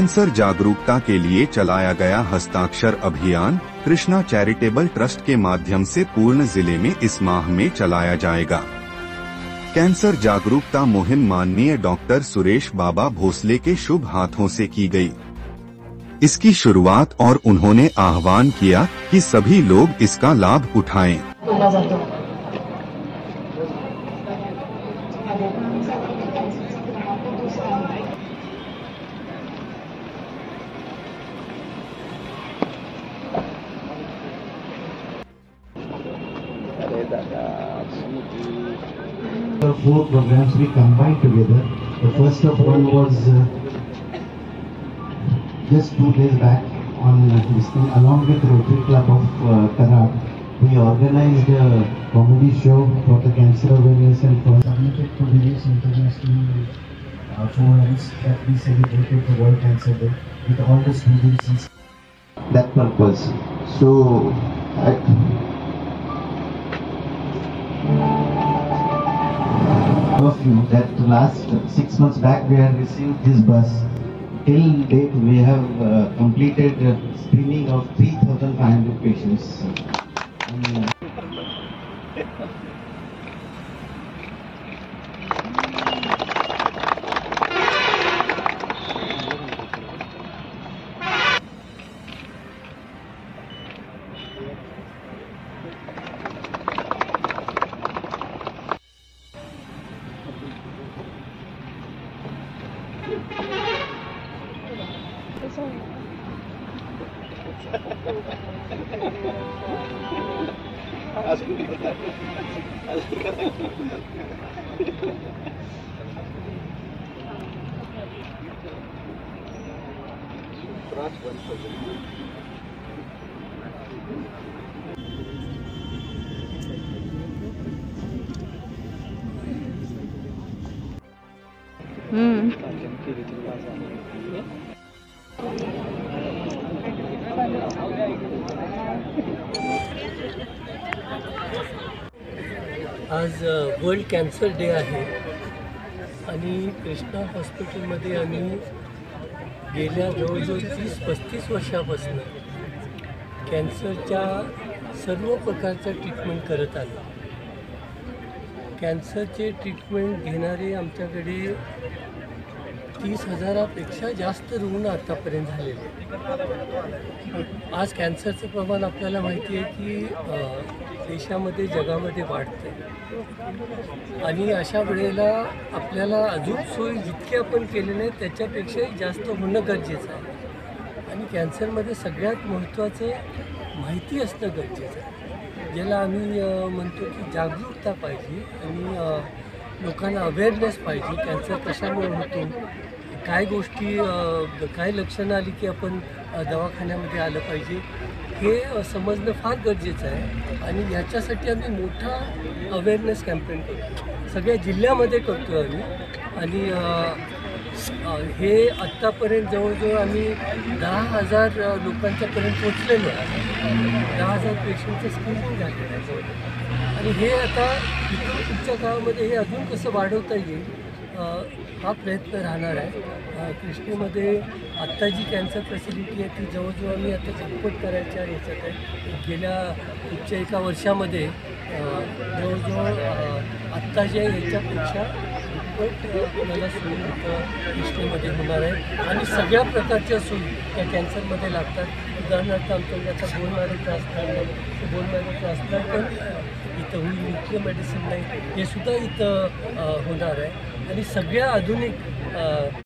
Cancer जागरूकता के लिए चलाया गया हस्ताक्षर अभियान कृष्णा चैरिटेबल ट्रस्ट के माध्यम से पूर्ण जिले में इस माह में चलाया जाएगा। कैंसर जागरूकता मुहिम माननीय डॉक्टर सुरेश बाबा भोसले के शुभ हाथों से की गई। इसकी शुरुआत और उन्होंने आह्वान किया कि सभी लोग इसका लाभ उठाएं। The 4 programs we combined together. The first of one was just 2 days back on this thing, along with Rotary Club of Karad. We organized a comedy show for the cancer awareness and for submitted to various international forums that we celebrated the World Cancer Day with all the students. That purpose. So. Of you that last 6 months back we have received this bus. Till date we have completed screening of 3,500 patients. आज world cancer day आहे आणि कृष्णा हॉस्पिटलमध्ये आम्ही गेल्या जवळजवळ 30-35 वर्षापासून कॅन्सरच्या सर्व प्रकारचं ट्रीटमेंट करत आलो। कॅन्सरचे ट्रीटमेंट घेणारे आमच्याकडे 30,000पेक्षा जास्त रुग्ण आतापर्यंत झालेले। आज कॅन्सरचं प्रमाण आपल्याला माहिती आहे की देशामध्ये जगामध्ये वाढतं आणि अशा वेळेला आपल्याला अजून सोयी जितके आपण केले नाही त्याच्यापेक्षाही जास्त होणं गरजेचं आहे आणि कॅन्सरमध्ये सगळ्यात महत्त्वाचं माहिती असणं गरजेचं आहे, ज्याला आम्ही म्हणतो की जागरूकता पाहिजे आणि लोकांना अवेअरनेस पाहिजे। कॅन्सर कशामुळे होतो, काय गोष्टी काय लक्षणं आली की आपण दवाखान्यामध्ये आलं पाहिजे हे समजणं फार गरजेचं आहे आणि याच्यासाठी आम्ही मोठा अवेअरनेस कॅम्पेन करतो, सगळ्या जिल्ह्यामध्ये करतो आम्ही आणि हे आत्तापर्यंत जवळजवळ आम्ही 10,000 लोकांच्यापर्यंत पोचलेलो आहे। 10,000 पेशंटचं स्क्रीनिंग झालेलं आहे आणि हे आता इथून पुढच्या काळामध्ये हे अजून कसं वाढवता येईल हा प्रयत्न राहणार आहे। कृष्णेमध्ये आत्ता जी कॅन्सर फॅसिलिटी आहे ती जवळजवळ आम्ही आता दुप्पट करायच्या याच्यात आहे। गेल्या पुढच्या एका वर्षामध्ये जवळजवळ आत्ताच्या याच्यापेक्षा दुप्पट मला सोयी कृष्णेमध्ये होणार आहे आणि सगळ्या प्रकारच्या सोयी त्या कॅन्सरमध्ये लागतात। उदाहरणार्थ आमच्याकडे आता bone marrow transplant bone marrow transplant पण इथं होईल, न्यूक्लियर मेडिसिन नाही हे सुद्धा इथं होणार आहे आणि सगळ्या आधुनिक